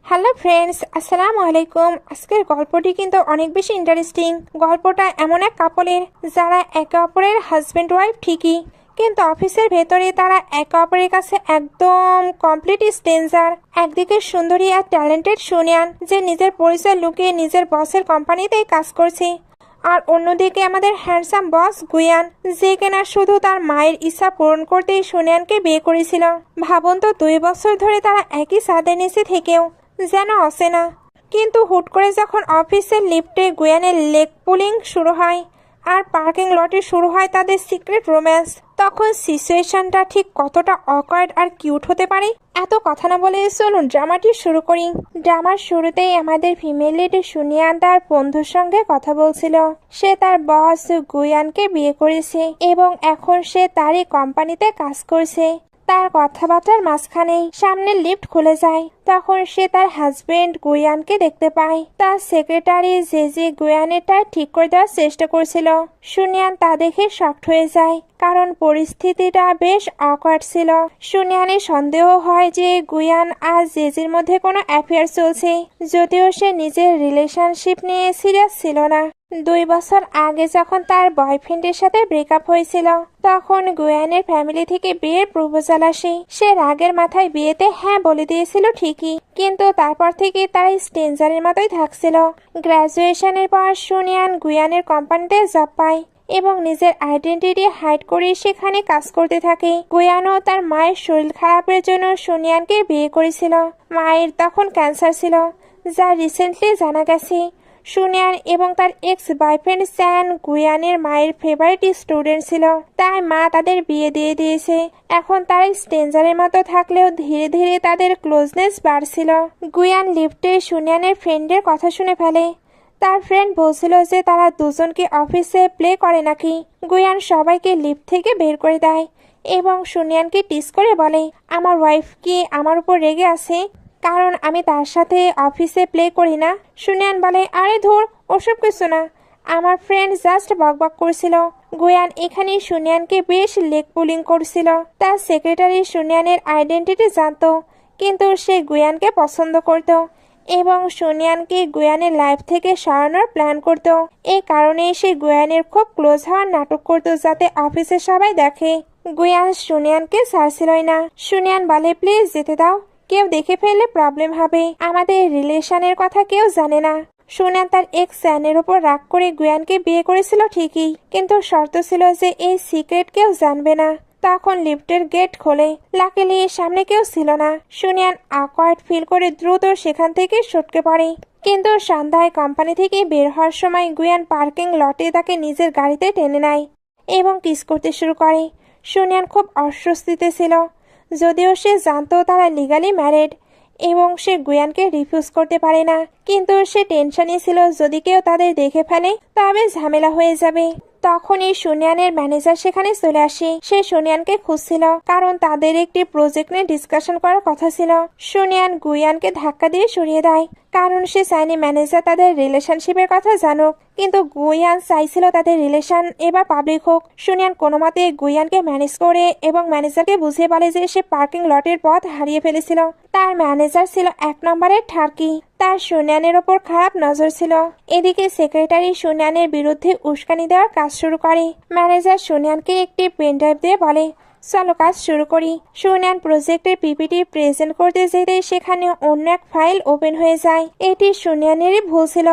Hello friends, আসসালামু আলাইকুম। আজকের গল্পটি কিন্তু অনেক বেশি ইন্টারেস্টিং। গল্পটা এমন এক কাপলের যারা একে অপরের হাজব্যান্ড ওয়াইফ ঠিকই, কিন্তু অফিসের ভেতরে তারা একে অপরের কাছে একদম কমপ্লিট স্ট্রেঞ্জার। একদিকে সুন্দরী আর ট্যালেন্টেড সুনিয়ান, যে নিজের পরিচয় লুকিয়ে নিজের বসের কোম্পানিতেই কাজ করছে, আর অন্যদিকে আমাদের হ্যান্ডসাম বস গুয়ান, যে কিনা শুধু তার মায়ের ইচ্ছা পূরণ করতেই সুনিয়ানকে বিয়ে করেছিল। ভাবুন তো, 2 বছর ধরে তারা একই ছাদের নিচে থেকেও যেন অচেনা। কিন্তু হুট করে যখন অফিসের লিফটে গুয়ানের লেগ পুলিং শুরু হয় আর পার্কিং লটে শুরু হয় তাদের সিক্রেট রোম্যান্স, তখন সিচুয়েশনটা ঠিক কতটা অকওয়ার্ড আর কিউট হতে পারে। এত কথা না বলে চলুন ড্রামাটি শুরু করি। ড্রামার শুরুতেই আমাদের ফিমেল লিড সুনিয়ান তার বন্ধুর সঙ্গে কথা বলছিল। সে তার বস গুয়ানকে বিয়ে করেছে এবং এখন সে তারই কোম্পানিতে কাজ করছে। তার কথাবার্তার মাঝখানেই সামনে লিফট খুলে যায়। তখন সে তার হাজবেন্ড গুয়ানকে দেখতে পায়। তার সেক্রেটারি জেজি গুয়ানেরটা ঠিক করে দেওয়ার চেষ্টা করছিল। সুনিয়ান তা দেখে শকড হয়ে যায়, কারণ পরিস্থিতিটা বেশ অকওয়ার্ড ছিল। সুনিয়ানের সন্দেহ হয় যে গুয়ান আর জেজির মধ্যে কোনো অ্যাফেয়ার চলছে, যদিও সে নিজের রিলেশনশিপ নিয়ে সিরিয়াস ছিল না। 2 বছর আগে যখন তার বয়ফ্রেন্ডের সাথে ব্রেকআপ হয়েছিল, তখন গুয়ানের ফ্যামিলি থেকে বিয়ের প্রপোজাল আসে। সে রাগের মাথায় বিয়েতে হ্যাঁ বলে দিয়েছিল ঠিকই, কিন্তু তারপর থেকে তারা স্ট্রেঞ্জারের মতোই থাকছিল। গ্র্যাজুয়েশনের পর সুনিয়ান গুয়ানের কোম্পানিতে জব পায় এবং নিজের আইডেন্টিটি হাইড করে সেখানে কাজ করতে থাকে। গুয়ানও তার মায়ের শরীর খারাপের জন্য সুনিয়ানকে বিয়ে করেছিল। মায়ের তখন ক্যান্সার ছিল, যা রিসেন্টলি জানা গেছে। সুনিয়ান এবং তার এক্স বয়ফ্রেন্ড স্যান গুয়ানের মায়ের ফেভারিট স্টুডেন্ট ছিল, তাই মা তাদের বিয়ে দিয়ে দিয়েছে। এখন তারা স্ট্রেঞ্জারের মতো থাকলেও ধীরে ধীরে তাদের ক্লোজনেস বাড়ছিল। গুয়ান লিফটে সুনিয়ানের ফ্রেন্ডের কথা শুনে ফেলে। তার ফ্রেন্ড বলছিল যে তারা দুজনকে অফিসে প্লে করে নাকি। গুয়ান সবাইকে লিফট থেকে বের করে দেয় এবং সুনিয়ানকে টিস করে বলে, আমার ওয়াইফ কি আমার উপর রেগে আছে কারণ আমি তার সাথে অফিসে প্লে করি না? সুনিয়ান বলে, আরে ধুর, ওসব কিছু না, আমার ফ্রেন্ড জাস্ট বকবক করছিল। গুয়ান এখানে সুনিয়ানকে বেশ লেগ পুলিং করছিল। তার সেক্রেটারি সুনিয়ানের আইডেন্টিটি জানতো, কিন্তু সে গুয়ানকে পছন্দ করত এবং সুনিয়ানকে গুয়ানের লাইফ থেকে সরানোর প্ল্যান করত। এই কারণে সে গুয়ানের খুব ক্লোজ হওয়ার নাটক করত, যাতে অফিসে সবাই দেখে। গুয়ান সুনিয়ানকে ছাড়ছিলই না। সুনিয়ান বলে, প্লিজ যেতে দাও, কেউ দেখে ফেললে প্রবলেম হবে, আমাদের রিলেশনের কথা কেউ জানে না। সুনিয়ান তার এক্স স্যানের উপর রাগ করে গুয়ানকে বিয়ে করেছিল ঠিকই, কিন্তু শর্ত ছিল যে এই সিক্রেট কেউ জানবে না। তখন লিফটের গেট খোলে। লাকিলি সামনে কেউ ছিল না। সুনিয়ান অকওয়ার্ড ফিল করে দ্রুত সেখান থেকে সটকে পড়ে। কিন্তু সন্ধ্যায় কোম্পানি থেকে বের হওয়ার সময় গুয়ান পার্কিং লটে তাকে নিজের গাড়িতে টেনে নেয় এবং কিস করতে শুরু করে। সুনিয়ান খুব অস্বস্তিতে ছিল, যদিও সে জানতো তারা লিগালি ম্যারিড এবং সে গুয়ানকে রিফিউজ করতে পারে না। কিন্তু সে টেনশনে ছিল, যদি কেউ তাদের দেখে ফেলে তবে ঝামেলা হয়ে যাবে। তখনই সুনিয়ানের ম্যানেজার সেখানে চলে আসে। সে সুনিয়ানকে খুঁজছিল, কারণ তাদের একটি প্রজেক্ট নিয়ে ডিসকাশন করার কথা ছিল। সুনিয়ান গুয়ানকে ধাক্কা দিয়ে সরিয়ে দেয়, কারণ সে চায়নি ম্যানেজার তাদের রিলেশনশিপের কথা জানুক। কিন্তু গুয়ান চাইছিল তাদের রিলেশন এবার পাবলিক হোক। সুনিয়ান কোনো মতে গুয়ানকে ম্যানেজ করে এবং ম্যানেজারকে বুঝিয়ে বলে যে সে পার্কিং লটের পথ হারিয়ে ফেলেছিল। তার ম্যানেজার ছিল 1 নম্বরের ঠার্কি, তার সুনিয়ানের ওপর খারাপ নজর ছিল। এদিকে সেক্রেটারি সুনিয়ানের বিরুদ্ধে উস্কানি দেওয়ার কাজ শুরু করে। ম্যানেজার সুনিয়ানকে একটি পেনড্রাইভ দিয়ে বলে, চলো কাজ শুরু করি। সুনিয়ান প্রজেক্টের পিপিটি প্রেজেন্ট করতে যেতে সেখানে অন্য এক ফাইল ওপেন হয়ে যায়। এটি সুনিয়ানেরই ভুল ছিল,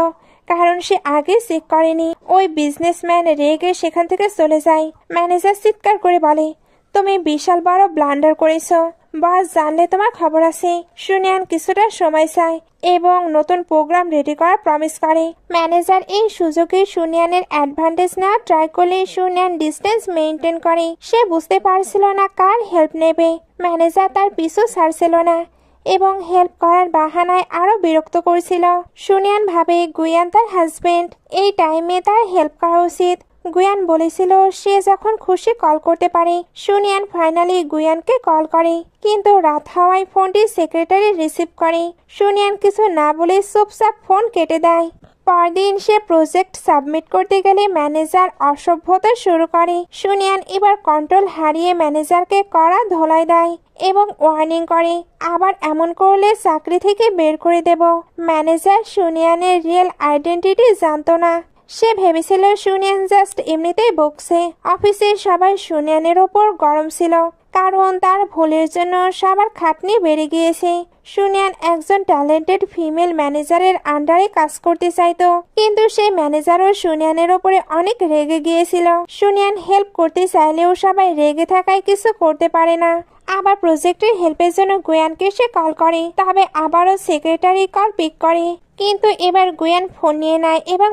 কারণ সে আগে চেক করেনি। ওই বিজনেসম্যান রেগে সেখান থেকে চলে যায়। ম্যানেজার চিৎকার করে বলে, তুমি বিশাল বড় ব্লান্ডার করেছো, বস জানলে তোমার খবর আছে। সুনিয়ান কিছুটা সময় চায় এবং নতুন প্রোগ্রাম রেডি করার প্রমিস করে। ম্যানেজার এই সুযোগে সুনিয়ানের অ্যাডভান্টেজ নেওয়ার ট্রাই করলে সুনিয়ান ডিস্টেন্স মেনটেন করে। সে বুঝতে পারছিল না কার হেল্প নেবে। ম্যানেজার তার পিছু ছাড়ছিল না এবং হেল্প করার বাহানায় আরো বিরক্ত করছিল। সুনিয়ান ভাবে গুয়ান তার হাজবেন্ড, এই টাইমে তার হেল্প করা উচিত। গুয়ান বলেছিল সে যখন খুশি কল করতে পারে। সুনিয়ান ফাইনালি গুয়ানকে কল করে, কিন্তু রাত হওয়ায় ফোনটি সেক্রেটারি রিসিভ করে। সুনিয়ান কিছু না বলে চুপচাপ ফোন কেটে দেয়। পরদিন সে প্রজেক্ট সাবমিট করতে গেলে ম্যানেজার অসভ্যতা শুরু করে। সুনিয়ান এবার কন্ট্রোল হারিয়ে ম্যানেজারকে কড়া ধোলাই দেয় এবং ওয়ার্নিং করে, আবার এমন করলে চাকরি থেকে বের করে দেব। ম্যানেজার সুনিয়ানের রিয়েল আইডেন্টিটি জানতো না। সে ভেবেছিল সুনিয়ান জাস্ট এমনিতেই বকছে। অফিসে সবাই সুনিয়ানের ওপর গরম ছিল, কারণ তার ভুলের জন্য সবার খাটনি বেড়ে গিয়েছে। সুনিয়ান একজন ট্যালেন্টেড ফিমেল ম্যানেজারের আন্ডারে কাজ করতে চাইতো, কিন্তু সেই ম্যানেজারও সুনিয়ানের ওপরে অনেক রেগে গিয়েছিল। সুনিয়ান হেল্প করতে চাইলেও সবাই রেগে থাকায় কিছু করতে পারে না। আবার প্রজেক্টের হেল্পের জন্য গুয়ানকে সে কল করে, তবে আবারও সেক্রেটারি কল পিক করে। কিন্তু এবার গুয়ান ফোন নিয়ে নেয় এবং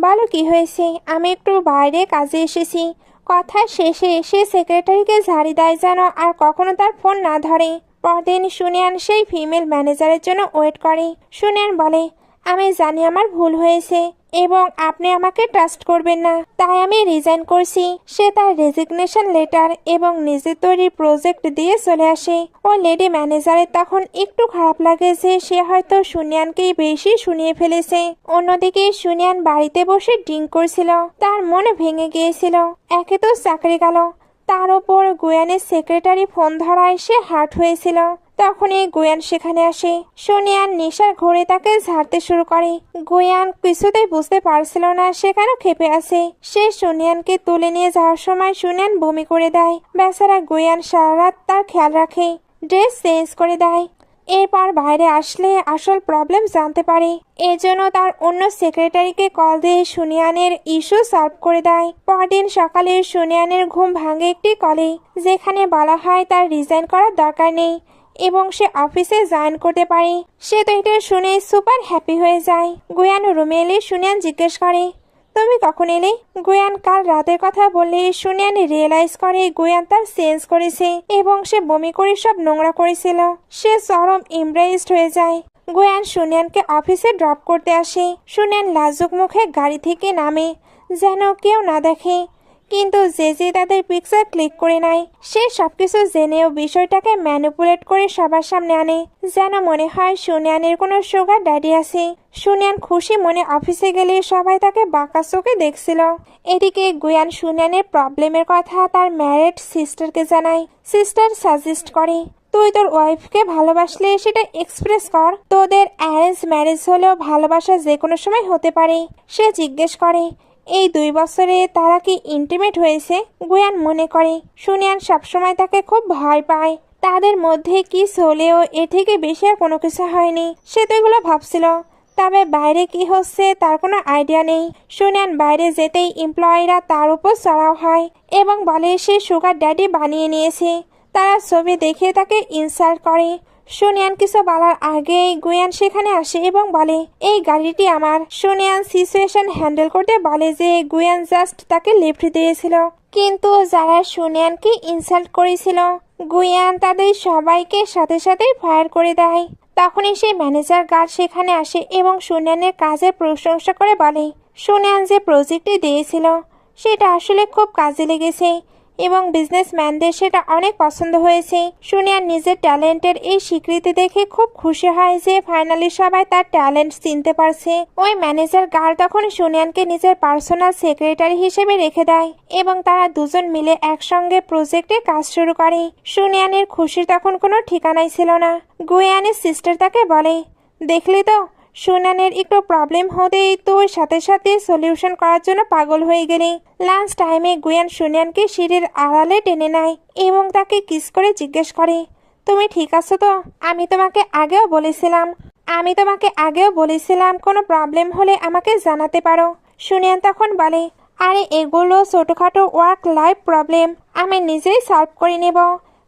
বলো কি হয়েছে, আমি একটু বাইরে কাজে এসেছি। কথা শেষে সে সেক্রেটারিকে ঝাড়ি দেয় যেন আর কখনো তার ফোন না ধরে। পরদিন সুনিয়ান সেই ফিমেল ম্যানেজারের জন্য ওয়েট করে। সুনিয়ান বলে, আমি জানি আমার ভুল হয়েছে এবং আপনি আমাকে ট্রাস্ট করবেন না, তাই আমি রিজাইন করছি। সে তার রেজিগনেশন লেটার এবং নিজের তৈরি প্রজেক্ট দিয়ে চলে আসে। ও লেডি ম্যানেজারের তখন একটু খারাপ লাগে যে সে হয়তো সুনিয়ানকেই বেশি শুনিয়ে ফেলেছে। অন্যদিকে সুনিয়ান বাড়িতে বসে ড্রিঙ্ক করছিল। তার মন ভেঙে গিয়েছিল। একে তো চাকরি গেল, তার ওপর গুয়ানের সেক্রেটারি ফোন ধরায় সে হার্ট হয়েছিল। তখনই গুয়ান সেখানে আসে। সুনিয়ান নেশার ঘোরে তাকে ঝাড়তে শুরু করে। গুয়ান কিছুতেই বুঝতে পারছিল না সে কেন ক্ষেপে আছে। সে সুনিয়ানকে তুলে নিয়ে যাওয়ার সময় সুনিয়ান বমি করে দেয়। বেচারা গুয়ান সারা রাত তার খেয়াল রাখে, ড্রেস চেঞ্জ করে দেয়। এরপর বাইরে আসলে আসল প্রবলেম জানতে পারে। এজন্য তার অন্য সেক্রেটারিকে কল দিয়ে সুনিয়ানের ইস্যু সলভ করে দেয়। পরদিন সকালে সুনিয়ানের ঘুম ভাঙে একটি কলে, যেখানে বলা হয় তার রিজাইন করার দরকার নেই এবং সে অফিসে জয়েন করতে পারে। সে তো এটা শুনে সুপার হ্যাপি হয়ে যায়। গুয়ান রুমে এলে সুনিয়ান জিজ্ঞেস করে, তুমি কখন এলে? গুয়ান কাল রাতের কথা বললে সুনিয়ান রিয়েলাইজ করে গুয়ান তার চেঞ্জ করেছে এবং সে বমি করে সব নোংরা করেছিল। সে চরম ইমপ্রেসড হয়ে যায়। গুয়ান সুনিয়ানকে অফিসে ড্রপ করতে আসে। সুনিয়ান লাজুক মুখে গাড়ি থেকে নামে যেন কেউ না দেখে, কিন্তু যে তাদের পিকচার ক্লিক করে নেয়। সে সবকিছু জেনেও বিষয়টাকে ম্যানিপুলেট করে সবার সামনে আনে, যেন মনে হয় সুনিয়ানের কোনো সুগার ড্যাডি আছে। সুনিয়ান খুশি মনে অফিসে গেলে সবাই তাকে বাঁকা চোখে দেখছিল। এদিকে গুয়ান সুনিয়ানের প্রবলেমের কথা তার ম্যারিড সিস্টারকে জানায়। সিস্টার সাজেস্ট করে, তুই তোর ওয়াইফকে ভালোবাসলে সেটা এক্সপ্রেস কর। তোদের অ্যারেঞ্জ ম্যারেজ হলেও ভালোবাসা যে কোনো সময় হতে পারে। সে জিজ্ঞেস করে, এই 2 বছরে তারা কি ইন্টিমেট হয়েছে? গুয়ান মনে করে সুনিয়ান সবসময় তাকে খুব ভয় পায়। তাদের মধ্যে কিস হলেও এর থেকে বেশি আর কোনো কিছু হয়নি। সে তো এগুলো ভাবছিল, তবে বাইরে কি হচ্ছে তার কোনো আইডিয়া নেই। সুনিয়ান বাইরে যেতেই এমপ্লয়িরা তার উপর চড়াও হয় এবং বলে সে সুগার ড্যাডি বানিয়ে নিয়েছে। তারা ছবি দেখে তাকে ইনসাল্ট করে। সুনিয়ান কিছু বলার আগেই গুয়ান সেখানে আসে এবং বলে, এই গাড়িটি আমার। সুনিয়ান সিচুয়েশন হ্যান্ডেল করতে বলে যে গুয়ান জাস্ট তাকে লিফট দিয়েছিল, কিন্তু যারা সুনিয়ানকে ইনসাল্ট করেছিল গুয়ান তাদের সবাইকে সাথে সাথে ফায়ার করে দেয়। তখনই সেই ম্যানেজার গার্ড সেখানে আসে এবং সুনিয়ানের কাজের প্রশংসা করে বলে, সুনিয়ান যে প্রজেক্টটি দিয়েছিল সেটা আসলে খুব কাজে লেগেছে এবং বিজনেসম্যানদের সেটা অনেক পছন্দ হয়েছে। সুনিয়ান নিজের ট্যালেন্টের এই স্বীকৃতি দেখে খুব খুশি হয় যে ফাইনালি সবাই তার ট্যালেন্ট চিনতে পারছে। ওই ম্যানেজার গার্ল তখন সুনিয়ানকে নিজের পার্সোনাল সেক্রেটারি হিসেবে রেখে দেয় এবং তারা দুজন মিলে একসঙ্গে প্রজেক্টে কাজ শুরু করে। সুনিয়ানের খুশির তখন কোনো ঠিকানাই ছিল না। গুয়ানের সিস্টার তাকে বলে, দেখলি তো সুনিয়ানের একটু প্রবলেম হতেই তুই সাথে সাথে সলিউশন করার জন্য পাগল হয়ে গেলি। লাঞ্চ টাইমে গুয়ান সুনিয়ানকে সিঁড়ির আড়ালে টেনে নেয় এবং তাকে কিস করে জিজ্ঞেস করে, তুমি ঠিক আছো তো? আমি তোমাকে আগেও বলেছিলাম কোনো প্রবলেম হলে আমাকে জানাতে পারো। সুনিয়ান তখন বলে, আরে এগুলো ছোটখাটো ওয়ার্ক লাইফ প্রবলেম, আমি নিজেই সলভ করে নেব।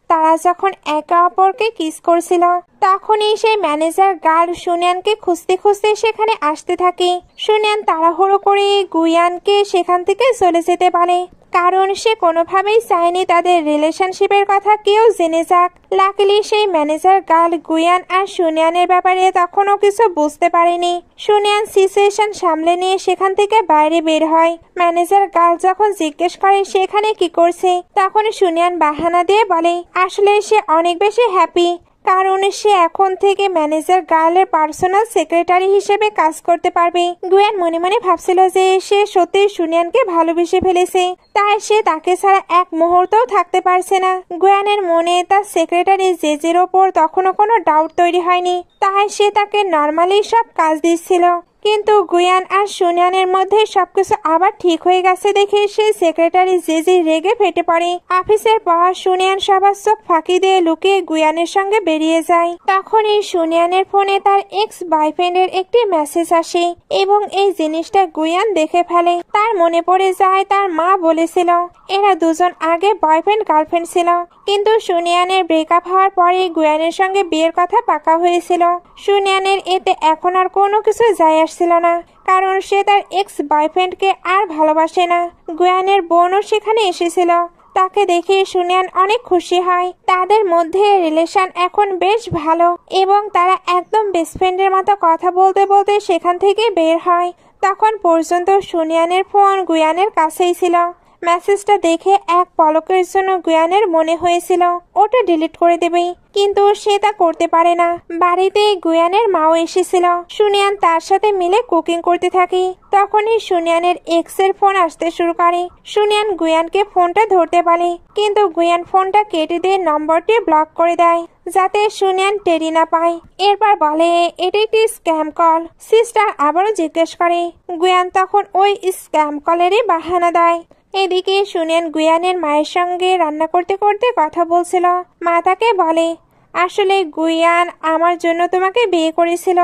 তারা যখন একে অপরকে কিস করছিল তখনই সেই ম্যানেজার গার্ল সুনিয়ানকে খুঁজতে খুঁজতে সেখানে আসতে থাকে। সুনিয়ান তাড়াহুড়ো করে গুয়ানকে সেখান থেকে চলে যেতে বলে, কারণ সে কোনোভাবেই চায়নি তাদের রিলেশনশিপের কথা কেউ জেনে যাক। লাকিলি সেই ম্যানেজার গার্ল গুয়ান আর সুনিয়ানের ব্যাপারে তখনও কিছু বুঝতে পারেনি। সুনিয়ান সিচুয়েশন সামলে নিয়ে সেখান থেকে বাইরে বের হয়। ম্যানেজার গার্ল যখন জিজ্ঞেস করে সেখানে কি করছে, তখন সুনিয়ান বাহানা দিয়ে বলে আসলে সে অনেক বেশি হ্যাপি কারণ সে এখন থেকে ম্যানেজার গার্লের পার্সোনাল সেক্রেটারি হিসেবে কাজ করতে পারবে। গুয়ান মনে মনে ভাবছিল যে সে সত্যি সুনিয়ানকে ভালোবেসে ফেলেছে, তাই সে তাকে ছাড়া এক মুহূর্তও থাকতে পারছে না। গুয়ানের মনে তার সেক্রেটারি জেজের ওপর তখনও কোনো ডাউট তৈরি হয়নি, তাই সে তাকে নর্মালি সব কাজ দিচ্ছিল। কিন্তু গুয়ান আর সুনিয়ানের মধ্যে সবকিছু আবার ঠিক হয়ে গেছে দেখে সেই সেক্রেটারি জেজি রেগে ফেটে পড়ে। অফিসের পর সুনিয়ান সবার চোখ ফাঁকি দিয়ে লুকিয়ে গুয়ানের সঙ্গে বেরিয়ে যায়। তখনই সুনিয়ানের ফোনে তার এক্স বয়ফ্রেন্ডের একটি মেসেজ আসে এবং এই জিনিসটা গুয়ান দেখে ফেলে। তার মনে পড়ে যায় তার মা বলেছিল এরা দুজন আগে বয়ফ্রেন্ড গার্লফ্রেন্ড ছিল, কিন্তু সুনিয়ানের ব্রেকআপ হওয়ার পরে গুয়ানের সঙ্গে বিয়ের কথা পাকা হয়েছিল। সুনিয়ানের এতে এখন আর কোনো কিছু যায় আসছিল না, কারণ সে তার এক্স বয়ফ্রেন্ডকে আর ভালোবাসে না। গুয়ানের বোনও সেখানে এসেছিল, তাকে দেখে সুনিয়ান অনেক খুশি হয়। তাদের মধ্যে রিলেশন এখন বেশ ভালো এবং তারা একদম বেস্ট ফ্রেন্ডের মতো কথা বলতে বলতে সেখান থেকে বের হয়। তখন পর্যন্ত সুনিয়ানের ফোন গুয়ানের কাছেই ছিল। মেসেজটা দেখে এক পলকের জন্য গুয়ানের মনে হয়েছিল ওটা ডিলিট করে দেবে, কিন্তু সে তা করতে পারে না। বাড়িতে গুয়ানের মাও এসেছিল। সুনিয়ান তার সাথে মিলে কুকিং করতে থাকে। তখনই সুনিয়ানের এক্সের ফোন আসতে শুরু করে। সুনিয়ান গুয়ানকে ফোনটা ধরতে বলে, কিন্তু গুয়ান ফোনটা কেটে দিয়ে নম্বরটি ব্লক করে দেয় যাতে সুনিয়ান টেরি না পায়। এরপর বলে এটা একটি স্ক্যাম কল। সিস্টার আবারও জিজ্ঞেস করে। গুয়ান তখন ওই স্ক্যাম কলেরই বাহানা দেয়। এদিকে সুনিয়ান গুয়ানের মায়ের সঙ্গে রান্না করতে করতে কথা বলছিল। মা তাকে বলে আসলে গুয়ান আমার জন্য তোমাকে বিয়ে করেছিল,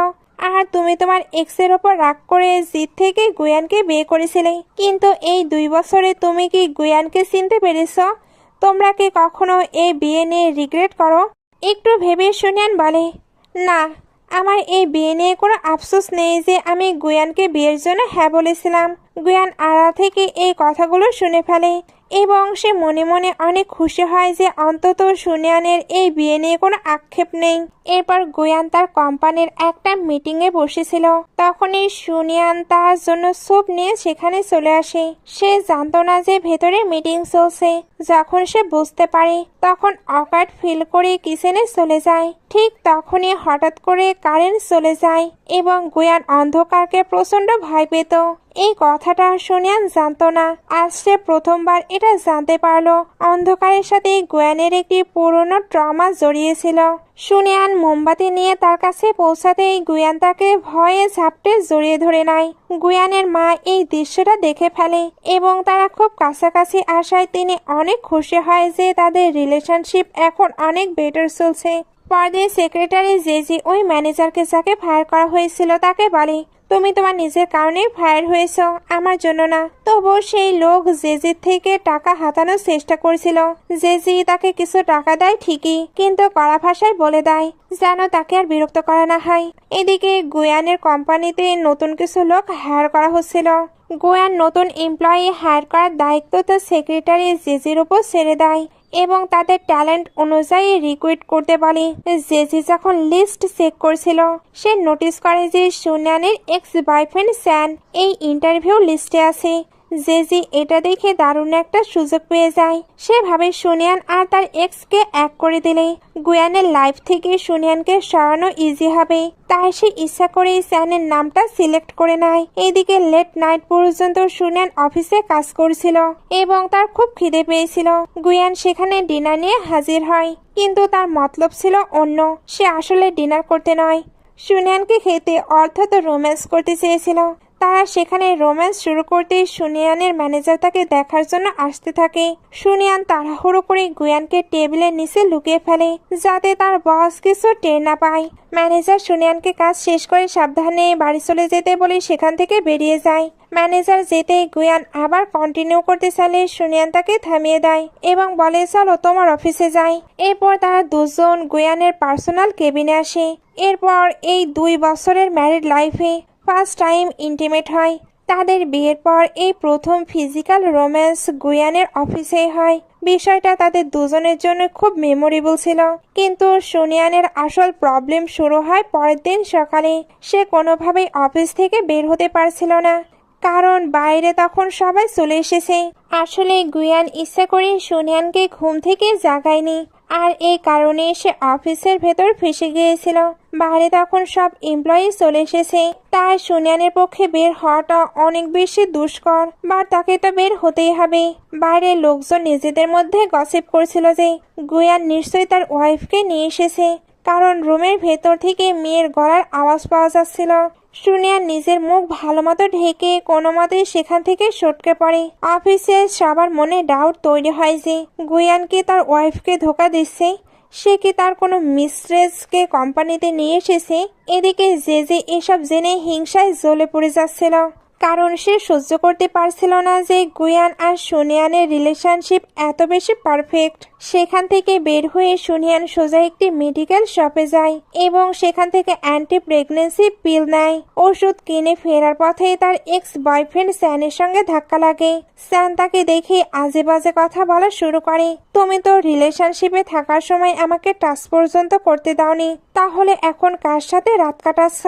আর তুমি তোমার এক্সের ওপর রাগ করে জিদ থেকে গুয়ানকে বিয়ে করেছিলে। কিন্তু এই 2 বছরে তুমি কি গুয়ানকে চিনতে পেরেছ? তোমরা কি কখনো এই বিয়ে নিয়ে রিগ্রেট করো? একটু ভেবে সুনিয়ান বলে না, আমার এই বিয়ে নিয়ে কোনো আফসোস নেই যে আমি গুয়ানকে বিয়ের জন্য হ্যাঁ বলেছিলাম। গুয়ান আড়াল থেকে এই কথাগুলো শুনে ফেলে এবং সে মনে মনে অনেক খুশি হয় যে অন্তত সুনিয়ানের এই বিয়ে নিয়ে কোনো আক্ষেপ নেই। এরপর গুয়ান তার কোম্পানির একটা মিটিংয়ে বসেছিল। তখনই সুনিয়ান তার জন্য স্যুপ নিয়ে সেখানে চলে আসে। সে জানতো না যে ভেতরে মিটিং চলছে। যখন সে বুঝতে পারে তখন অকার্ড ফিল করে কিচেনে চলে যায়। ঠিক তখনই হঠাৎ করে কারেন্ট চলে যায় এবং গুয়ান অন্ধকারকে প্রচন্ড ভয় পেত। এই কথাটা সুনিয়ান জানতো না। আজ সে প্রথমবার এটা জানতে পারলো অন্ধকারের সাথে গুয়ানের একটি পুরনো ট্রমা জড়িয়েছিল। সুনিয়ান মোমবাতি নিয়ে তার কাছে পৌঁছাতেই গুয়ান তাকে ভয়ে ঝাপটে জড়িয়ে ধরে নেয়। গুয়ানের মা এই দৃশ্যটা দেখে ফেলে এবং তারা খুব কাছাকাছি আসায় তিনি অনেক খুশি হয় যে তাদের রিলেশনশিপ এখন অনেক বেটার চলছে। পরদিন সেক্রেটারি জেজি ওই ম্যানেজারকে যাকে ফায়ার করা হয়েছিল তাকে বলে তুমি তোমার নিজের কারণেই ফায়ার হয়েছ, আমার জন্য না। তবুও সেই লোক জেজির থেকে টাকা হাতানোর চেষ্টা করেছিল। জেজি তাকে কিছু টাকা দেয় ঠিকই, কিন্তু কড়া ভাষায় বলে দেয় যেন তাকে আর বিরক্ত করা না হয়। এদিকে গুয়ানের কোম্পানিতে নতুন কিছু লোক হায়ার করা হচ্ছিল। গুয়ান নতুন এমপ্লয়ি হায়ার করার দায়িত্ব তার সেক্রেটারি জেজির উপর ছেড়ে দেয় এবং তাদের ট্যালেন্ট অনুযায়ী রিক্রুট করতে বলে। জেজি যখন লিস্ট চেক করছিল সে নোটিস করে যে সুনিয়ানের এক্স বয়ফ্রেন্ড স্যান এই ইন্টারভিউ লিস্টে আছে। জেজি এটা দেখে দারুণ একটা সুযোগ পেয়ে যায়। সে ভাবে সুনিয়ান আর তার এক্সকে এক করে দিলে গুয়ানের লাইফ থেকে সুনিয়ানকে সরানো ইজি হবে, তাই সে ইচ্ছা করেই স্যানের নামটা সিলেক্ট করে নেয়। এদিকে লেট নাইট পর্যন্ত সুনিয়ান অফিসে কাজ করছিল এবং তার খুব খিদে পেয়েছিল। গুয়ান সেখানে ডিনার নিয়ে হাজির হয়, কিন্তু তার মতলব ছিল অন্য। সে আসলে ডিনার করতে নয়, সুনিয়ানকে খেতে অর্থাৎ রোম্যান্স করতে চেয়েছিল। তারা সেখানে রোম্যান্স শুরু করতেই সুনিয়ানের ম্যানেজার তাকে দেখার জন্য আসতে থাকে। সুনিয়ান তাড়াহুড়ো করে গুয়ানকে টেবিলের নিচে লুকিয়ে ফেলে যাতে তার বস কিছু টের না পায়। ম্যানেজার সুনিয়ানকে কাজ শেষ করে সাবধানে বাড়ি চলে যেতে বলে সেখান থেকে বেরিয়ে যায়। ম্যানেজার যেতেই গুয়ান আবার কন্টিনিউ করতে চাইলে সুনিয়ান তাকে থামিয়ে দেয় এবং বলে চলো তোমার অফিসে যাই। এরপর তারা দুজন গুয়ানের পার্সোনাল কেবিনে আসে। এরপর এই 2 বছরের ম্যারিড লাইফে ফার্স্ট টাইম ইন্টিমেট হয়। তাদের বিয়ের পর এই প্রথম ফিজিক্যাল রোম্যান্স গুয়ানের অফিসেই হয়। বিষয়টা তাদের দুজনের জন্য খুব মেমোরেবল ছিল। কিন্তু সুনিয়ানের আসল প্রবলেম শুরু হয় পরের দিন সকালে। সে কোনোভাবেই অফিস থেকে বের হতে পারছিল না, কারণ বাইরে তখন সবাই চলে এসেছে। আসলে গুয়ান ইচ্ছা করে সুনিয়ানকে ঘুম থেকে জাগায়নি। আর এই কারণে সে অফিসের ভেতর ফেসে গিয়েছিল। বাইরে তখন সব এমপ্লয়ি চলে এসেছে, তাই সুনিয়ানের পক্ষে বের হওয়াটা অনেক বেশি দুষ্কর, বা তাকে তো বের হতেই হবে। বাইরের লোকজন নিজেদের মধ্যে গসিপ করছিল যে গুয়ান নিশ্চয়ই তার ওয়াইফকে নিয়ে এসেছে, কারণ রুমের ভেতর থেকে মেয়ের গলার আওয়াজ পাওয়া যাচ্ছিল। সুনিয়া নিজের মুখ ভালো মতো ঢেকে কোনো মতে সেখান থেকে সটকে পড়ে। অফিসে সবার মনে ডাউট তৈরি হয় যে গুয়ান কি তার ওয়াইফকে ধোকা দিচ্ছে, সে কি তার কোনো মিস্ট্রেসকে কোম্পানিতে নিয়ে এসেছে। এদিকে যে এসব জেনে হিংসায় জ্বলে পড়ে যাচ্ছিল, কারণ সে সহ্য করতে পারছিল না যে গুয়ান আর সুনিয়ানের রিলেশনশিপ এত বেশি পারফেক্ট। সেখান থেকে বের হয়ে সুনিয়ান সোজা একটি মেডিকেল শপে যায় এবং সেখান থেকে অ্যান্টি প্রেগনেন্সি পিল নেয়। ওষুধ কিনে ফেরার পথে তার এক্স বয়ফ্রেন্ড স্যানের সঙ্গে ধাক্কা লাগে। স্যান তাকে দেখে আজে বাজে কথা বলা শুরু করে। তুমি তো রিলেশনশিপে থাকার সময় আমাকে টাচ পর্যন্ত করতে দাওনি, তাহলে এখন কার সাথে রাত কাটাচ্ছ?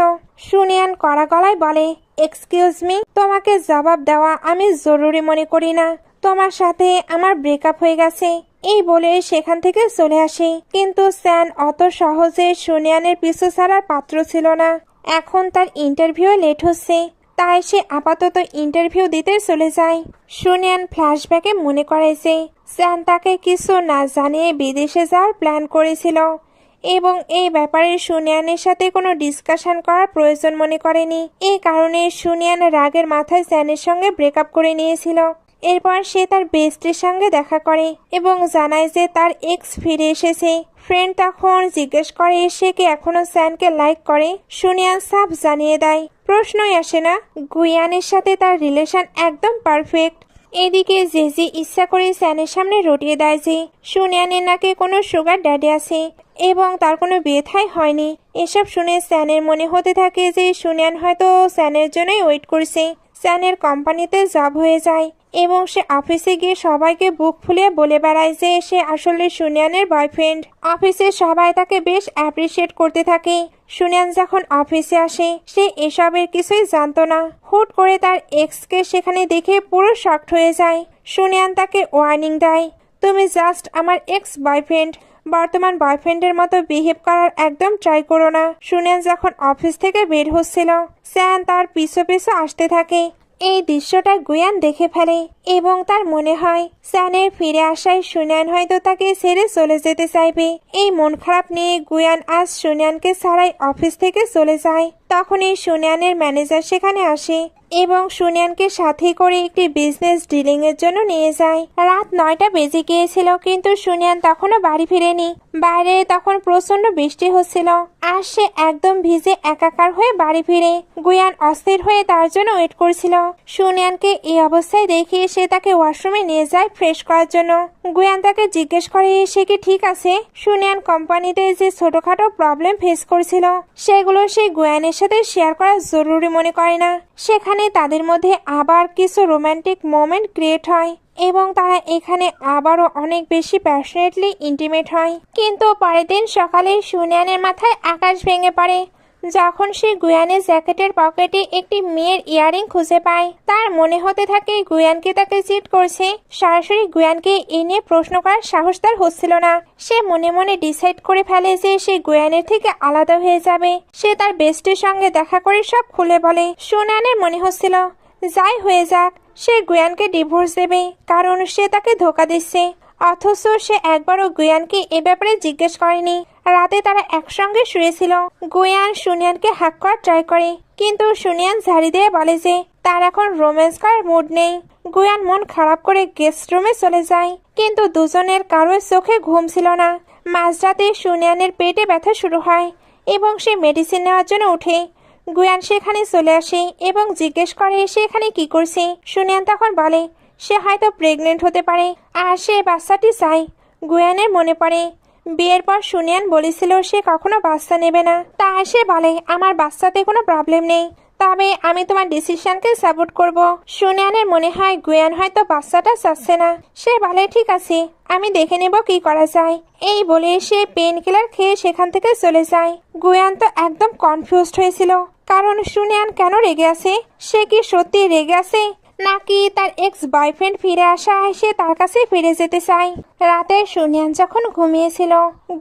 সুনিয়ান কড়া গলায় বলে, এক্সকিউজ মি, তোমাকে জবাব দেওয়া আমি জরুরি মনে করি না। তোমার সাথে আমার ব্রেকআপ হয়ে গেছে। এই বলে সেখান থেকে চলে আসে। কিন্তু স্যান অত সহজে সুনিয়ানের পিছু ছাড়ার পাত্র ছিল না। এখন তার ইন্টারভিউ লেট হচ্ছে, তাই সে আপাতত ইন্টারভিউ দিতে চলে যায়। সুনিয়ান ফ্ল্যাশব্যাকে মনে করে যে স্যান তাকে কিছু না জানিয়ে বিদেশে যাওয়ার প্ল্যান করেছিল এবং এই ব্যাপারে সুনিয়ানের সাথে কোনো ডিসকাশন করার প্রয়োজন মনে করেনি। এই কারণে সুনিয়ান রাগের মাথায় স্যানের সঙ্গে ব্রেকআপ করে নিয়েছিল। এরপর সে তার বেস্টের সঙ্গে দেখা করে এবং জানায় যে তার এক্স ফিরে এসেছে। ফ্রেন্ড তখন জিজ্ঞেস করে সে কি এখনো স্যানকে লাইক করে। সুনিয়ান সাফ জানিয়ে দেয়, প্রশ্নই আসে না, গুয়ানের সাথে তার রিলেশন একদম পারফেক্ট। এদিকে জেজি ইচ্ছা করে স্যানের সামনে রটিয়ে দেয় যে সুনিয়ানের নাকি কোনো সুগার ড্যাডি আছে এবং তার কোনো বিয়ে থাই হয়নি। এসব শুনে স্যানের মনে হতে থাকে যে সুনিয়ান হয়তো স্যানের জন্যই ওয়েট করছে। স্যানের কোম্পানিতে জব হয়ে যায় এবং সে অফিসে গিয়ে সবাইকে বুক ফুলিয়ে বলে বেড়ায় যে সে আসলে সুনিয়ানের বয়ফ্রেন্ড। অফিসে সবাই তাকে বেশ অ্যাপ্রিসিয়েট করতে থাকে। সুনিয়ান যখন অফিসে আসে সে এসবের কিছুই জানতো না। হুট করে তার এক্সকে সেখানে দেখে পুরো শকড হয়ে যায়। সুনিয়ান তাকে ওয়ার্নিং দেয়, তুমি জাস্ট আমার এক্স বয়ফ্রেন্ড, বর্তমান বয়ফ্রেন্ডের মতো বিহেভ করার একদম ট্রাই করো না। সুনিয়ান যখন অফিস থেকে বের হচ্ছিল স্যান তার পিছু পিছু আসতে থাকে। এই দৃশ্যটা গুয়ান দেখে ফেলে এবং তার মনে হয় স্যানের ফিরে আসায় সুনিয়ান হয়তো তাকে ছেড়ে চলে যেতে চাইবে। এই মন খারাপ নিয়ে গুয়ান আজ সুনিয়ানকে ছাড়াই অফিস থেকে চলে যায়। তখনই সুনিয়ানের ম্যানেজার সেখানে আসে এবং সুনিয়ানকে সাথে করে একটি বিজনেস ডিলিং এর জন্য নিয়ে যায়। রাত 9টা বেজে গিয়েছিল, কিন্তু সুনিয়ান তখনও বাড়ি ফিরেনি। বাইরে তখন প্রচন্ড বৃষ্টি হচ্ছিল আর সে একদম ভিজে একাকার হয়ে বাড়ি ফিরে। গুয়ান অস্থির হয়ে তার জন্য ওয়েট করছিল। সুনিয়ানকে এই অবস্থায় দেখে সে তাকে ওয়াশরুমে নিয়ে যায় ফ্রেশ করার জন্য। গুয়ান তাকে জিজ্ঞেস করে সে কি ঠিক আছে। সুনিয়ান কোম্পানিতে যে ছোটখাটো প্রবলেম ফেস করছিল সেগুলো সে গুয়ানের সাথে শেয়ার করা জরুরি মনে করে না। সেখানে তাদের মধ্যে আবার কিছু রোমান্টিক মোমেন্ট ক্রিয়েট হয় এবং তারা এখানে আবারও অনেক বেশি প্যাশনেটলি ইন্টিমেট হয়। কিন্তু পরের দিন সকালে সুনিয়ানের মাথায় আকাশ ভেঙে পড়ে যখন সে গুয়ানের জ্যাকেটের পকেটে একটি মেয়ের ইয়ারিং খুঁজে পায়। তার মনে হতে থাকে গুয়ানকে তাকে চিট করছে। সরাসরি গুয়ানকে এ নিয়ে প্রশ্ন করার সাহস তার হচ্ছিল না। সে মনে মনে ডিসাইড করে ফেলে যে সে গুয়ানের থেকে আলাদা হয়ে যাবে। সে তার বেস্টের সঙ্গে দেখা করে সব খুলে বলে। সুনিয়ানের মনে হচ্ছিল যাই হয়ে যাক সে গুয়ানকে ডিভোর্স দেবে, কারণ সে তাকে ধোকা দিচ্ছে। অথচ সে একবারও গুয়ানকে এ ব্যাপারে জিজ্ঞেস করেনি। রাতে তারা একসঙ্গে শুয়েছিল। গুয়ান সুনিয়ানকে হাক করার ট্রাই করে, কিন্তু সুনিয়ান ঝাড়ি দিয়ে বলে যে তার এখন রোম্যান্স করার মুড নেই। গুয়ান মন খারাপ করে গেস্ট রুমে চলে যায়, কিন্তু দুজনের কারোর চোখে ঘুম ছিল না। মাঝরাতে সুনিয়ানের পেটে ব্যথা শুরু হয় এবং সে মেডিসিন নেওয়ার জন্য ওঠে। গুয়ান সেখানে চলে আসে এবং জিজ্ঞেস করে সে এখানে কি করছে। সুনিয়ান তখন বলে সে হয়তো প্রেগনেন্ট হতে পারে আর সে বাচ্চাটি চায়। গুয়ানের মনে পড়ে বিয়ের পর সুনিয়ান বলেছিল সে কখনো বাচ্চা নেবে না। তাই সে বলে আমার বাচ্চাতে কোনো প্রবলেম নেই, তবে আমি তোমার ডিসিশনকে সাপোর্ট করব। সুনিয়ানের মনে হয় গুয়ান হয়তো বাচ্চাটা চাচ্ছে না। সে বলে ঠিক আছে, আমি দেখে নেব কি করা যায়। এই বলে সে পেন কিলার খেয়ে সেখান থেকে চলে যায়। গুয়ান তো একদম কনফিউজড হয়েছিল, কারণ সুনিয়ান কেন রেগে আছে। সে কি সত্যি রেগে আছে নাকি তার এক্স বয়ফ্রেন্ড ফিরে আসায় সে তার কাছে ফিরে যেতে চায়। রাতে সুনিয়ান যখন ঘুমিয়েছিল,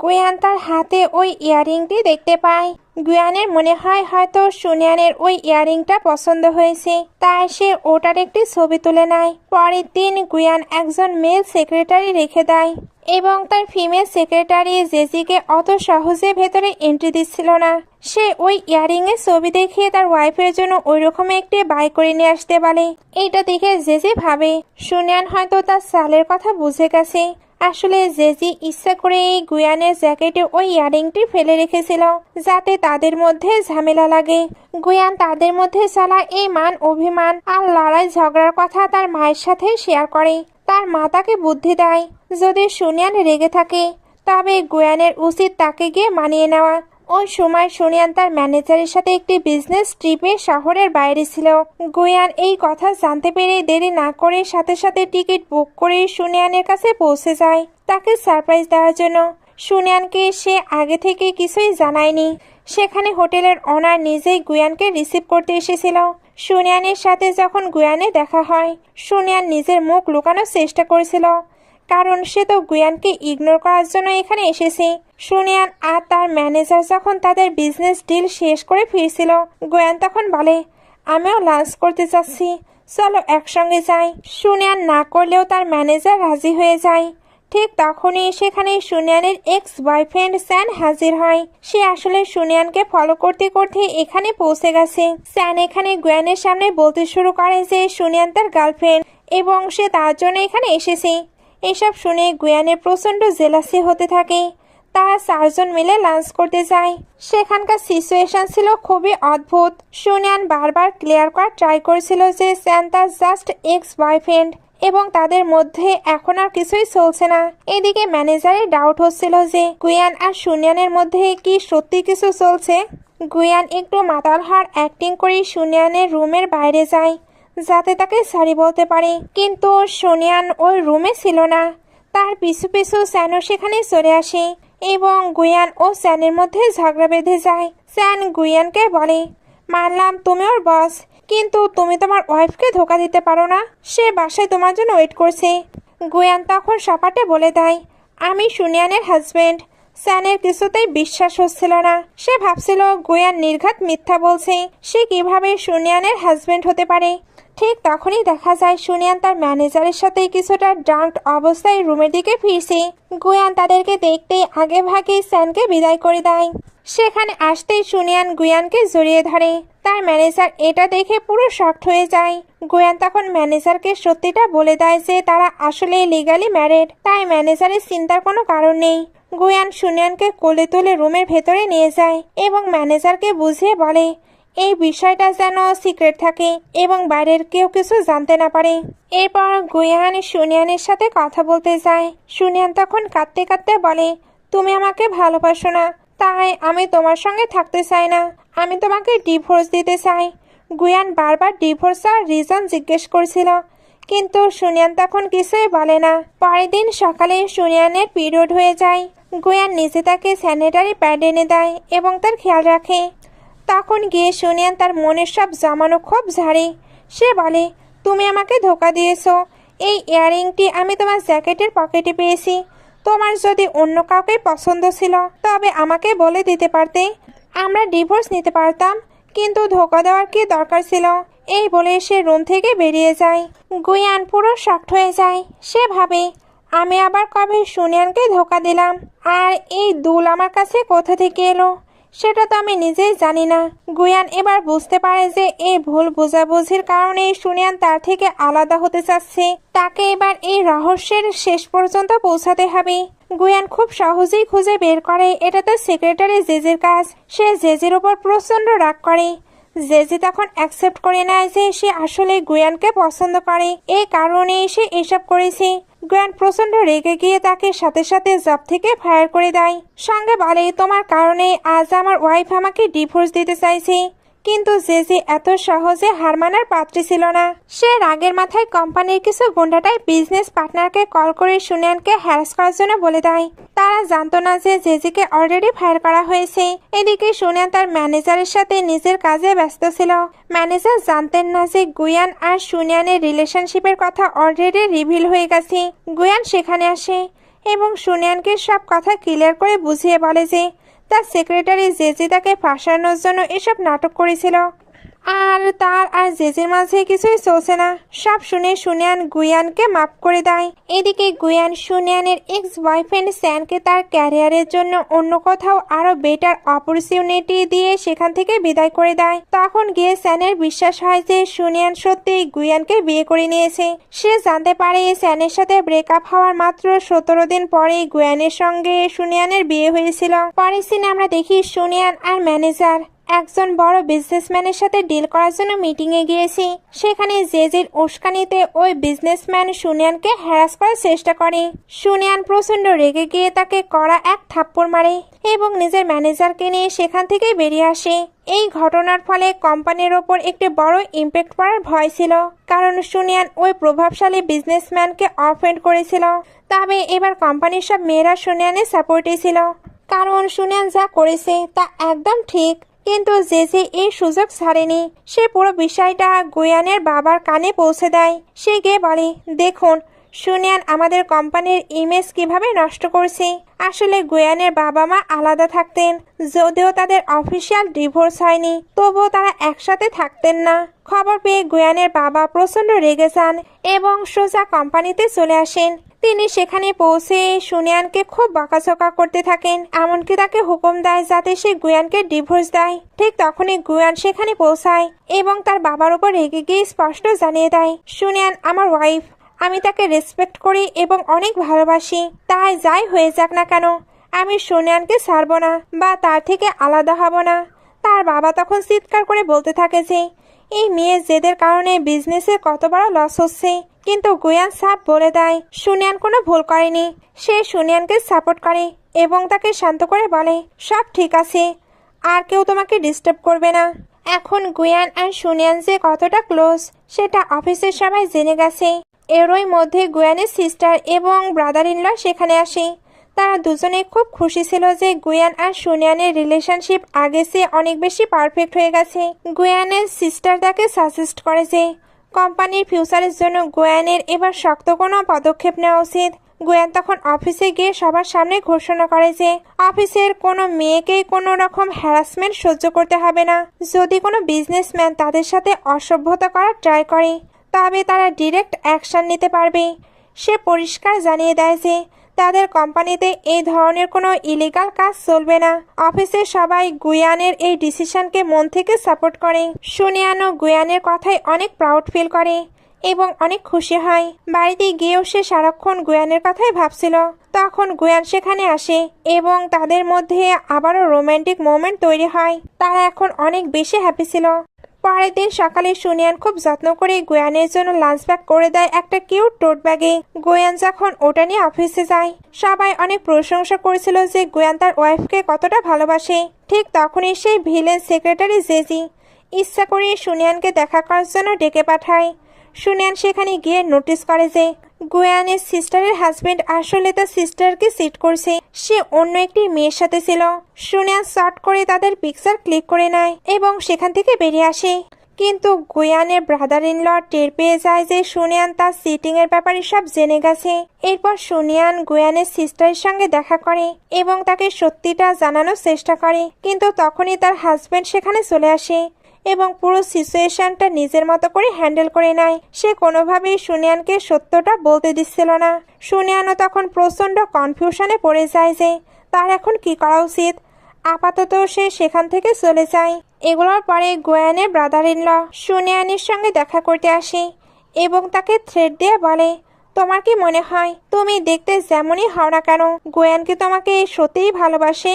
গুয়ান তার হাতে ওই ইয়াররিংটি দেখতে পায়। গুয়ানের মনে হয় হয়তো সুনিয়ানের ওই ইয়াররিংটা পছন্দ হয়েছে, তাই সে ওটার একটি ছবি তুলে নেয়। পরের দিন গুয়ান একজন মেল সেক্রেটারি রেখে দেয় এবং তার ফিমেল সেক্রেটারি জেজিকে অত সহজে ভেতরে এন্ট্রি দিচ্ছিল না। সে ওই ইয়াররিংয়ের ছবি দেখিয়ে তার ওয়াইফের জন্য ওই রকম একটি বাই করে নিয়ে আসতে বলে। এইটা দেখে জেজি ভাবে সুনিয়ান হয়তো তার সালের কথা বুঝে গেছে। আসলে জেজি ইচ্ছা করে এই গুয়ানের জ্যাকেটে ওই ইয়াররিংটি ফেলে রেখেছিল যাতে তাদের মধ্যে ঝামেলা লাগে। গুয়ান তাদের মধ্যে চলা এই মান অভিমান আর লড়াই ঝগড়ার কথা তার মায়ের সাথে শেয়ার করে। তার মা তাকে বুদ্ধি দেয়, যদি সুনিয়ান রেগে থাকে তবে গুয়ানের উচিত তাকে গিয়ে মানিয়ে নেওয়া। ওই সময় সুনিয়ান তার ম্যানেজারের সাথে একটি বিজনেস ট্রিপে শহরের বাইরে ছিল। গুয়ান এই কথা জানতে পেরে দেরি না করে সাথে সাথে টিকিট বুক করে সুনিয়ানের কাছে পৌঁছে যায় তাকে সারপ্রাইজ দেওয়ার জন্য। সুনিয়ানকে সে আগে থেকে কিছুই জানায়নি। সেখানে হোটেলের ওনার নিজেই গুয়ানকে রিসিভ করতে এসেছিল। সুনিয়ানের সাথে যখন গুয়ানে দেখা হয়, সুনিয়ান নিজের মুখ লুকানোর চেষ্টা করেছিল, কারণ সে তো গুয়ানকে ইগনোর করার জন্য এখানে এসেছে। সুনিয়ান আর তার ম্যানেজার যখন তাদের বিজনেস ডিল শেষ করে ফিরছিল, গুয়ান তখন বলে, আমিও লাঞ্চ করতে চাচ্ছি, চলো একসঙ্গে যাই। সুনিয়ান না করলেও তার ম্যানেজার রাজি হয়ে যায়। ঠিক তখনই সেখানে সুনিয়ানের এক্স বয়ফ্রেন্ড স্যান হাজির হয়। সে আসলে সুনিয়ানকে ফলো করতে করতে এখানে পৌঁছে গেছে। স্যান এখানে গুয়ানের সামনে বলতে শুরু করে যে সুনিয়ান তার গার্লফ্রেন্ড এবং সে তার জন্য এখানে এসেছে। এসব শুনে গুয়ানের প্রচণ্ড জেলাসি হতে থাকে। তারা চারজন মিলে লাঞ্চ করতে যায়। সেখানকার সিচুয়েশন ছিল খুবই অদ্ভুত। সুনিয়ান বারবার ক্লিয়ার করার ট্রাই করেছিল যে স্যান তার জাস্ট এক্স বয়ফ্রেন্ড এবং তাদের মধ্যে এখন আর কিছুই চলছে না। এদিকে ম্যানেজারের ডাউট হচ্ছিল যে গুয়ান আর সুনিয়ানের মধ্যে কি সত্যি কিছু চলছে। গুয়ান একটু মাতাল হওয়ার অ্যাক্টিং করে সুনিয়ানের রুমের বাইরে যায় যাতে তাকে সরি বলতে পারে, কিন্তু সুনিয়ান ওই রুমে ছিল না। তার পিছু পিছু স্যানও সেখানে চলে আসে এবং গুয়ান ও স্যানের মধ্যে ঝগড়া বেঁধে যায়। স্যান গুয়ানকে বলে, মানলাম তুমি ওর বস, কিন্তু তুমি তোমার ওয়াইফকে ধোকা দিতে পারো না। সে বাসায় তোমার জন্য ওয়েট করছে। গুয়ান তখন সপাটে বলে দেয়, আমি সুনিয়ানের হাজবেন্ড। স্যানের কিছুতেই বিশ্বাস হচ্ছিল না। সে ভাবছিল গুয়ান নির্ঘাত মিথ্যা বলছে। সে কিভাবে সুনিয়ানের হাজবেন্ড হতে পারে। ঠিক তখনই দেখা যায় সুনিয়ান তার ম্যানেজারের সাথে কিছুটা ড্রাঙ্কড অবস্থায় রুমের দিকে ফিরছে। গুয়ান তাদেরকে দেখতেই আগে ভাগে স্যানকে বিদায় করে দেয়। সেখানে আসতেই সুনিয়ান গুয়ানকে জড়িয়ে ধরে। তার ম্যানেজার এটা দেখে পুরো শকড হয়ে যায়। গুয়ান তখন ম্যানেজারকে সত্যিটা বলে দেয় যে তারা আসলে লিগালি ম্যারিড, তাই ম্যানেজারের চিন্তার কোনো কারণ নেই। গুয়ান সুনিয়ানকে কোলে তুলে রুমের ভেতরে নিয়ে যায় এবং ম্যানেজারকে বুঝিয়ে বলে এই বিষয়টা যেন সিক্রেট থাকে এবং বাইরের কেউ কিছু জানতে না পারে। এরপর গুয়ান সুনিয়ানের সাথে কথা বলতে যায়। সুনিয়ান তখন কাঁদতে কাঁদতে বলে, তুমি আমাকে ভালোবাসো না, তাই আমি তোমার সঙ্গে থাকতে চাই না। আমি তোমাকে ডিভোর্স দিতে চাই। গুয়ান বারবার ডিভোর্স আর রিজন জিজ্ঞেস করছিল, কিন্তু সুনিয়ান তখন কিছুই বলে না। পরের দিন সকালে সুনিয়ানের পিরিয়ড হয়ে যায়। গুয়ান নিজে তাকে স্যানিটারি প্যাড এনে দেয় এবং তার খেয়াল রাখে। তখন গিয়ে সুনিয়ান তার মনের সব জমানো ক্ষোভ ঝাড়ে। সে বলে, তুমি আমাকে ধোকা দিয়েছো। এই ইয়াররিংটি আমি তোমার জ্যাকেটের পকেটে পেয়েছি। তোমার যদি অন্য কাউকে পছন্দ ছিল তবে আমাকে বলে দিতে পারতে, আমরা ডিভোর্স নিতে পারতাম, কিন্তু ধোকা দেওয়ার কি দরকার ছিল। এই বলে সে রুম থেকে বেরিয়ে যায়। গুয়ান পুরো শকড হয়ে যায়। সে ভাবে, আমি আবার কবে সুনিয়ানকে ধোকা দিলাম, আর এই দুল আমার কাছে কোথা থেকে এলো সেটা তো আমি নিজেই জানি না। গুয়ান এবার বুঝতে পারে যে এই ভুল বোঝাবুঝির কারণে সুনিয়ান তার থেকে আলাদা হতে চাচ্ছে। তাকে এবার এই রহস্যের শেষ পর্যন্ত পৌঁছাতে হবে। গুয়ান খুব সহজেই খুঁজে বের করে এটা তার সেক্রেটারি জেজির কাজ। সে জেজির উপর প্রচণ্ড রাগ করে। জেজি তখন অ্যাকসেপ্ট করে নেয় যে সে আসলে গুয়ানকে পছন্দ করে, এই কারণেই সে এসব করেছে। গুয়ান প্রচণ্ড রেগে গিয়ে তাকে সাথে সাথে জব থেকে ফায়ার করে দেয়। সঙ্গে বলে, তোমার কারণে আজ আমার ওয়াইফ আমাকে ডিভোর্স দিতে চাইছে, কিন্তু জেজি এত সহজে হার মানার পাত্রী ছিল না। সে রাগের মাথায় কোম্পানির কিছু গুন্ডাটাই বিজনেস পার্টনারকে কল করে সুনিয়ানকে হ্যারাস করার জন্য বলে দেয়। তারা জানতো না যে জেজিকে অলরেডি ফায়ার করা হয়েছে। এদিকে সুনিয়ান তার ম্যানেজারের সাথে নিজের কাজে ব্যস্ত ছিল। ম্যানেজার জানতেন না যে গুয়ান আর সুনিয়ানের রিলেশনশিপের কথা অলরেডি রিভিল হয়ে গেছে। গুয়ান সেখানে আসে এবং সুনিয়ানকে সব কথা ক্লিয়ার করে বুঝিয়ে বলে যে তার সেক্রেটারি জেজি তাকে ফাঁসানোর জন্য এসব নাটক করেছিল আর তার আর জেজির মাঝে কিছুই চলছে না। সব শুনে সুনিয়ান গুয়ানকে মাফ করে দেয়। এদিকে গুয়ান সুনিয়ানের এক্স বয়ফ্রেন্ড স্যানকে তার ক্যারিয়ারের জন্য অন্য কোথাও আরো বেটার অপরচুনিটি দিয়ে সেখান থেকে বিদায় করে দেয়। তখন গিয়ে স্যানের বিশ্বাস হয় যে সুনিয়ান সত্যিই গুয়ানকে বিয়ে করে নিয়েছে। সে জানতে পারে স্যানের সাথে ব্রেকআপ হওয়ার মাত্র 17 দিন পরেই গুয়ানের সঙ্গে সুনিয়ানের বিয়ে হয়েছিল। পরের সিনে আমরা দেখি সুনিয়ান আর ম্যানেজার একজন বড় বিজনেসম্যানের সাথে ডিল করার জন্য মিটিংয়ে গিয়েছি। সেখানে জেজির উস্কানিতে ওই বিজনেসম্যান সুনিয়ানকে হ্যারাস করার চেষ্টা করে। সুনিয়ান প্রচন্ড রেগে গিয়ে তাকে কড়া এক থাপ্পড় মারে এবং নিজের ম্যানেজারকে নিয়ে সেখান থেকে বেরিয়ে আসে। এই ঘটনার ফলে কোম্পানির ওপর একটি বড় ইম্প্যাক্ট পড়ার ভয় ছিল, কারণ সুনিয়ান ওই প্রভাবশালী বিজনেসম্যানকে অফেন্ড করেছিল। তবে এবার কোম্পানির সব মেয়েরা সুনিয়ানের সাপোর্টে ছিল, কারণ সুনিয়ান যা করেছে তা একদম ঠিক। কিন্তু জেজি এই সুযোগ ছাড়েনি। সে পুরো বিষয়টা গুয়ানের বাবার কানে পৌঁছে দেয়। সে গিয়ে বলে, দেখুন সুনিয়ান আমাদের কোম্পানির ইমেজ কিভাবে নষ্ট করছে। আসলে গুয়ানের বাবা মা আলাদা থাকতেন, যদিও তাদের অফিসিয়াল ডিভোর্স হয়নি, তবুও তারা একসাথে থাকতেন না। খবর পেয়ে গুয়ানের বাবা প্রচন্ড রেগে যান এবং সোজা কোম্পানিতে চলে আসেন। তিনি সেখানে পৌঁছে সুনিয়ানকে খুব বকাঝকা করতে থাকেন, এমনকি তাকে হুকুম দেয় যাতে সে গুয়ানকে ডিভোর্স দেয়। ঠিক তখনই গুয়ান সেখানে পৌঁছায় এবং তার বাবার উপর রেগে গিয়ে স্পষ্ট জানিয়ে দেয়, সুনিয়ান আমার ওয়াইফ, আমি তাকে রেসপেক্ট করি এবং অনেক ভালোবাসি। তাই যাই হয়ে যাক না কেন, আমি সুনিয়ানকে ছাড়ব না বা তার থেকে আলাদা হব না। তার বাবা তখন চিৎকার করে বলতে থাকে যে এই মেয়ের জেদের কারণে বিজনেসে কত বড় লস হচ্ছে। কিন্তু গুয়ান সাফ বলে দেয় সুনিয়ান কোনো ভুল করেনি। সে সুনিয়ানকে সাপোর্ট করে এবং তাকে শান্ত করে বলে সব ঠিক আছে, আর কেউ তোমাকে ডিস্টার্ব করবে না। এখন গুয়ান আর সুনিয়ান যে কতটা ক্লোজ সেটা অফিসের সবাই জেনে গেছে। এরই মধ্যে গুয়ানের সিস্টার এবং ব্রাদার ইন ল সেখানে আসে। তারা দুজনে খুব খুশি ছিল যে গুয়ান আর সুনিয়ানের রিলেশনশিপ আগে চেয়ে অনেক বেশি পারফেক্ট হয়ে গেছে। গুয়ানের সিস্টার তাকে সাজেস্ট করে যে কোম্পানির ফিউচারের জন্য গুয়ানের এবার শক্ত কোনো পদক্ষেপ নেওয়া উচিত। গুয়ান তখন অফিসে গিয়ে সবার সামনে ঘোষণা করে যে অফিসের কোনো মেয়েকেই কোনো রকম হ্যারাসমেন্ট সহ্য করতে হবে না। যদি কোনো বিজনেসম্যান তাদের সাথে অসভ্যতা করার ট্রাই করে তবে তারা ডিরেক্ট অ্যাকশন নিতে পারবে। সে পরিষ্কার জানিয়ে দেয় যে তাদের কোম্পানিতে এই ধরনের কোনো ইলিগাল কাজ চলবে না। অফিসের সবাই গুয়ানের এই ডিসিশনকে মন থেকে সাপোর্ট করে। সুনিয়ানও গুয়ানের কথায় অনেক প্রাউড ফিল করে এবং অনেক খুশি হয়। বাড়িতে গিয়েও সে সারাক্ষণ গুয়ানের কথাই ভাবছিল। তখন গুয়ান সেখানে আসে এবং তাদের মধ্যে আবারও রোমান্টিক মোমেন্ট তৈরি হয়। তারা এখন অনেক বেশি হ্যাপি ছিল। পরের দিন সকালে সুনিয়ান খুব যত্ন করে গুয়ানের জন্য লাঞ্চ ব্যাগ করে দেয় একটা কিউট টোট ব্যাগে। গুয়ান যখন ওটা নিয়ে অফিসে যায় সবাই অনেক প্রশংসা করেছিল যে গুয়ান তার ওয়াইফকে কতটা ভালোবাসে। ঠিক তখনই সেই ভিলেন সেক্রেটারি জেজি ইচ্ছা করে সুনিয়ানকে দেখা করার জন্য ডেকে পাঠায়। সুনিয়ান সেখানে গিয়ে নোটিস করে যে গুয়ানের সিস্টারের হাজবেন্ড আসলে তার সিস্টারকে চিট করছে। সে অন্য একটি মেয়ের সাথে ছিল। সুনিয়ান শর্ট করে তাদের পিকচার ক্লিক করে নেয় এবং সেখান থেকে বেরিয়ে আসে। কিন্তু গুয়ানের ব্রাদার ইন ল টের পেয়ে যায় যে সুনিয়ান তার চিটিং এর ব্যাপারে সব জেনে গেছে। এরপর সুনিয়ান গুয়ানের সিস্টারের সঙ্গে দেখা করে এবং তাকে সত্যিটা জানানোর চেষ্টা করে, কিন্তু তখনই তার হাজবেন্ড সেখানে চলে আসে এবং পুরো সিচুয়েশনটা নিজের মতো করে হ্যান্ডেল করে নেয়। সে কোনোভাবেই সুনিয়ানকে সত্যটা বলতে দিচ্ছিল না। সুনিয়ানও তখন প্রচন্ড কনফিউশনে পড়ে যায় যে তার এখন কি করা উচিত। আপাতত সে সেখান থেকে চলে যায়। এগুলোর পরে গুয়ানের ব্রাদার ইন ল সুনিয়ানের সঙ্গে দেখা করতে আসে এবং তাকে থ্রেট দিয়ে বলে তোমার কি মনে হয় তুমি দেখতে যেমনই হও না কেন গুয়ান কি তোমাকে সত্যিই ভালোবাসে?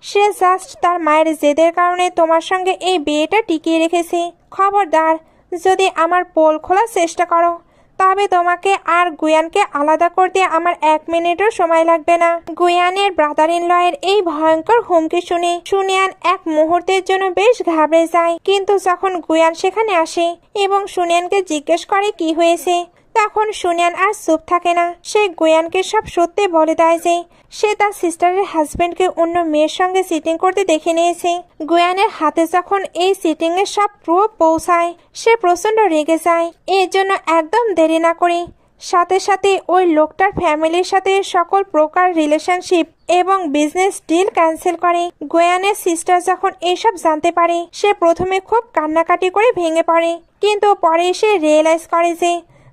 সে জাস্ট তার মায়ের জেদের কারণে তোমার সঙ্গে এই বিয়েটা টিকিয়ে রেখেছে। খবরদার, যদি আমার পোল খোলার চেষ্টা করো তবে তোমাকে আর গুয়ানকে আলাদা করতে আমার 1 মিনিটও সময় লাগবে না। গুয়ানের ব্রাদার ইন লয়ের এই ভয়ঙ্কর হুমকি শুনে সুনিয়ান এক মুহূর্তের জন্য বেশ ঘাবড়ে যায়। কিন্তু যখন গুয়ান সেখানে আসে এবং সুনিয়ানকে জিজ্ঞেস করে কি হয়েছে, তখন সুনিয়ান আর চুপ থাকে না। সে গুয়ানকে সব সত্যি বলে দেয় যে সে তার সিস্টারের হাজবেন্ডকে অন্য মেয়ের সঙ্গে সিটিং করতে দেখে নিয়েছে। গুয়ানের হাতে যখন এই সিটিং এর সব প্রুফ পৌঁছায়, সে প্রচন্ড রেগে যায়। এর জন্য একদম দেরি না করে সাথে সাথে ওই লোকটার ফ্যামিলির সাথে সকল প্রকার রিলেশনশিপ এবং বিজনেস ডিল ক্যান্সেল করে। গুয়ানের সিস্টার যখন এসব জানতে পারে, সে প্রথমে খুব কান্নাকাটি করে ভেঙে পড়ে, কিন্তু পরে সে রিয়েলাইজ করে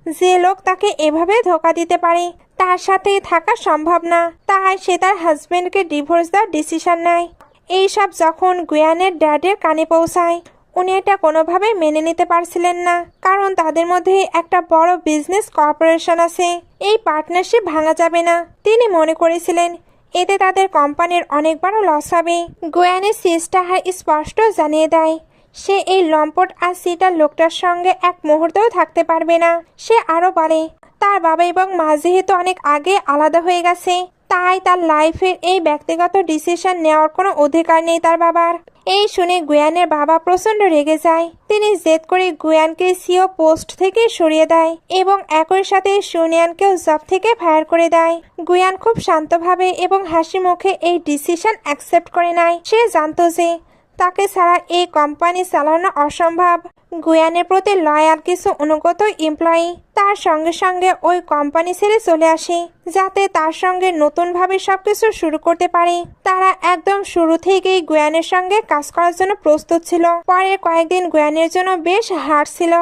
যে লোক তাকে এভাবে ধোকা দিতে পারে তার সাথে থাকা সম্ভব না। তাই সে তার হাজবেন্ডকে ডিভোর্স দেওয়ার ডিসিশন নেয়। এইসব যখন গুয়ানের ড্যাডের কানে পৌঁছায়, উনি এটা কোনোভাবে মেনে নিতে পারছিলেন না, কারণ তাদের মধ্যে একটা বড় বিজনেস কোঅপারেশন আছে। এই পার্টনারশিপ ভাঙা যাবে না। তিনি মনে করেছিলেন এতে তাদের কোম্পানির অনেক বড় লস হবে। গুয়ানের সিস্টার স্পষ্ট জানিয়ে দেয় সে এই লম্পট আর সিটার লোকটার সঙ্গে এক মুহূর্তেও থাকতে পারবে না। সে আরো বলে তার বাবা এবং মা যেহেতু অনেক আগে আলাদা হয়ে গেছে, তাই তার লাইফের এই ব্যক্তিগত ডিসিশন নেওয়ার কোনো অধিকার নেই তার বাবার। এই শুনে গুয়ানের বাবা প্রচন্ড রেগে যায়। তিনি জেদ করে গুয়ানকে সিও পোস্ট থেকে সরিয়ে দেয় এবং একই সাথে সুনিয়ানকেও জব থেকে ফায়ার করে দেয়। গুয়ান খুব শান্তভাবে এবং হাসি মুখে এই ডিসিশন অ্যাকসেপ্ট করে নেয়। সে জানতো যে তাকে ছাড়া এই কোম্পানি চালানো অসম্ভব। গুয়ানের প্রতি লয়াল কিছু অনুগত এমপ্লয়ি তার সঙ্গে সঙ্গে ওই কোম্পানি ছেড়ে চলে আসে, যাতে তার সঙ্গে নতুনভাবে সবকিছু শুরু করতে পারে। তারা একদম শুরু থেকেই গুয়ানের সঙ্গে কাজ করার জন্য প্রস্তুত ছিল। পরের কয়েকদিন গুয়ানের জন্য বেশ হার্ড ছিল,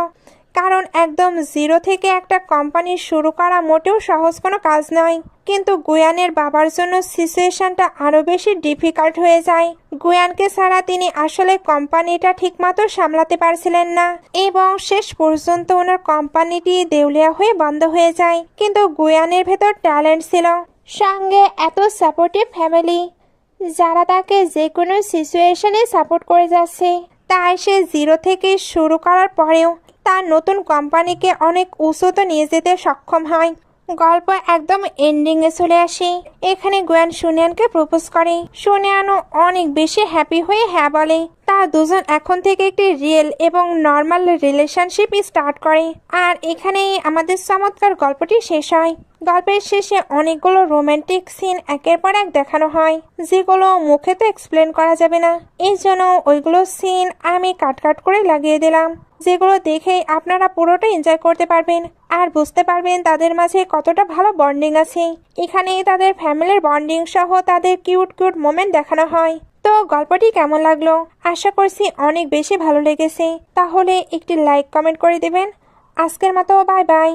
কারণ একদম জিরো থেকে একটা কোম্পানি শুরু করা মোটেও সহজ কোনো কাজ নয়। কিন্তু গুয়ানের বাবার জন্য সিচুয়েশনটা আরো বেশি ডিফিকাল্ট হয়ে যায়। গুয়ানকে ছাড়া তিনি আসলে কোম্পানিটা ঠিকমতো সামলাতে পারছিলেন না এবং শেষ পর্যন্ত ওনার কোম্পানিটি দেউলিয়া হয়ে বন্ধ হয়ে যায়। কিন্তু গুয়ানের ভেতর ট্যালেন্ট ছিল, সঙ্গে এত সাপোর্টিভ ফ্যামিলি যারা তাকে যে কোনো সিচুয়েশনে সাপোর্ট করে যাচ্ছে। তাই সে জিরো থেকে শুরু করার পরেও তার নতুন কোম্পানিকে অনেক উঁচুতে নিয়ে যেতে সক্ষম হয়। গল্প একদম এন্ডিংয়ে চলে আসে। এখানে গুয়ান সুনিয়ানকে প্রপোজ করে। সুনিয়ানও অনেক বেশি হ্যাপি হয়ে হ্যাঁ বলে। তারা দুজন এখন থেকে একটি রিয়েল এবং নর্মাল রিলেশনশিপ স্টার্ট করে। আর এখানেই আমাদের চমৎকার গল্পটি শেষ হয়। গল্পের শেষে অনেকগুলো রোমান্টিক সিন একের পর এক দেখানো হয়, যেগুলো মুখে তো এক্সপ্লেন করা যাবে না। এই জন্য ওইগুলো সিন আমি কাট করে লাগিয়ে দিলাম, যেগুলো দেখেই আপনারা পুরোটা এনজয় করতে পারবেন আর বুঝতে পারবেন তাদের মাঝে কতটা ভালো বন্ডিং আছে। এখানে তাদের ফ্যামিলির বন্ডিং সহ তাদের কিউট মোমেন্ট দেখানো হয়। তো গল্পটি কেমন লাগলো? আশা করছি অনেক বেশি ভালো লেগেছে। তাহলে একটি লাইক কমেন্ট করে দেবেন। আজকের মতো বাই বাই।